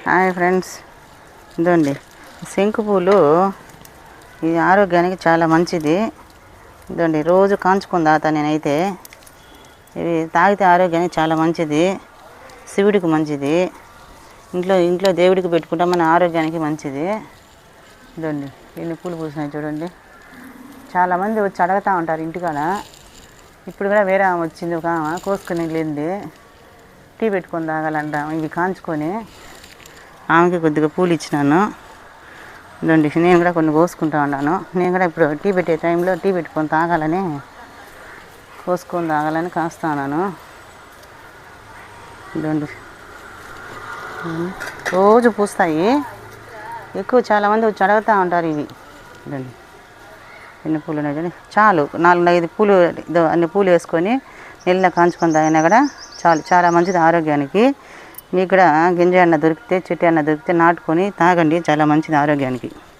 Hi friends, ఇదండి శంకు పూలు. ఇది ఆరోగ్యానికి చాలా మంచిది. ఇదండి రోజు కాంచుకొని తాగుతా నేనైతే. ఇవి తాగితే ఆరోగ్యానికి చాలా మంచిది, శివుడికి మంచిది. ఇంట్లో దేవుడికి పెట్టుకుంటే మన ఆరోగ్యానికి మంచిది. ఇదండి ఎన్ని పూలు పూసినాయి చూడండి. చాలామంది వచ్చి అడుగుతూ ఉంటారు ఇంటికాడ. ఇప్పుడు కూడా వేరే ఆమె వచ్చింది, ఒక ఆమె కోసుకొని వెళ్ళింది. టీ పెట్టుకొని తాగాలంట ఇవి కాంచుకొని. ఆమెకి కొద్దిగా పూలు ఇచ్చినాను. ఇదండి నేను కూడా కొన్ని కోసుకుంటా ఉన్నాను. నేను కూడా ఇప్పుడు టీ పెట్టే టైంలో టీ పెట్టుకొని తాగాలని, కోసుకొని తాగాలని కాస్తా ఉన్నాను. ఇదండి రోజు పూస్తాయి. ఎక్కువ చాలామంది వచ్చి అడుగుతూ ఉంటారు ఇవి. ఇదండి ఎన్ని పూలు ఉన్నాయి కానీ చాలు. 4-5 పూలు అన్ని పూలు వేసుకొని నీళ్ళ కాంచుకొని తాగినా కూడా చాలు. చాలా మంచిది ఆరోగ్యానికి. మీకు కూడా గింజ అన్న దొరికితే, చెట్టు అన్న దొరికితే నాటుకొని తాగండి. చాలా మంచిది ఆరోగ్యానికి.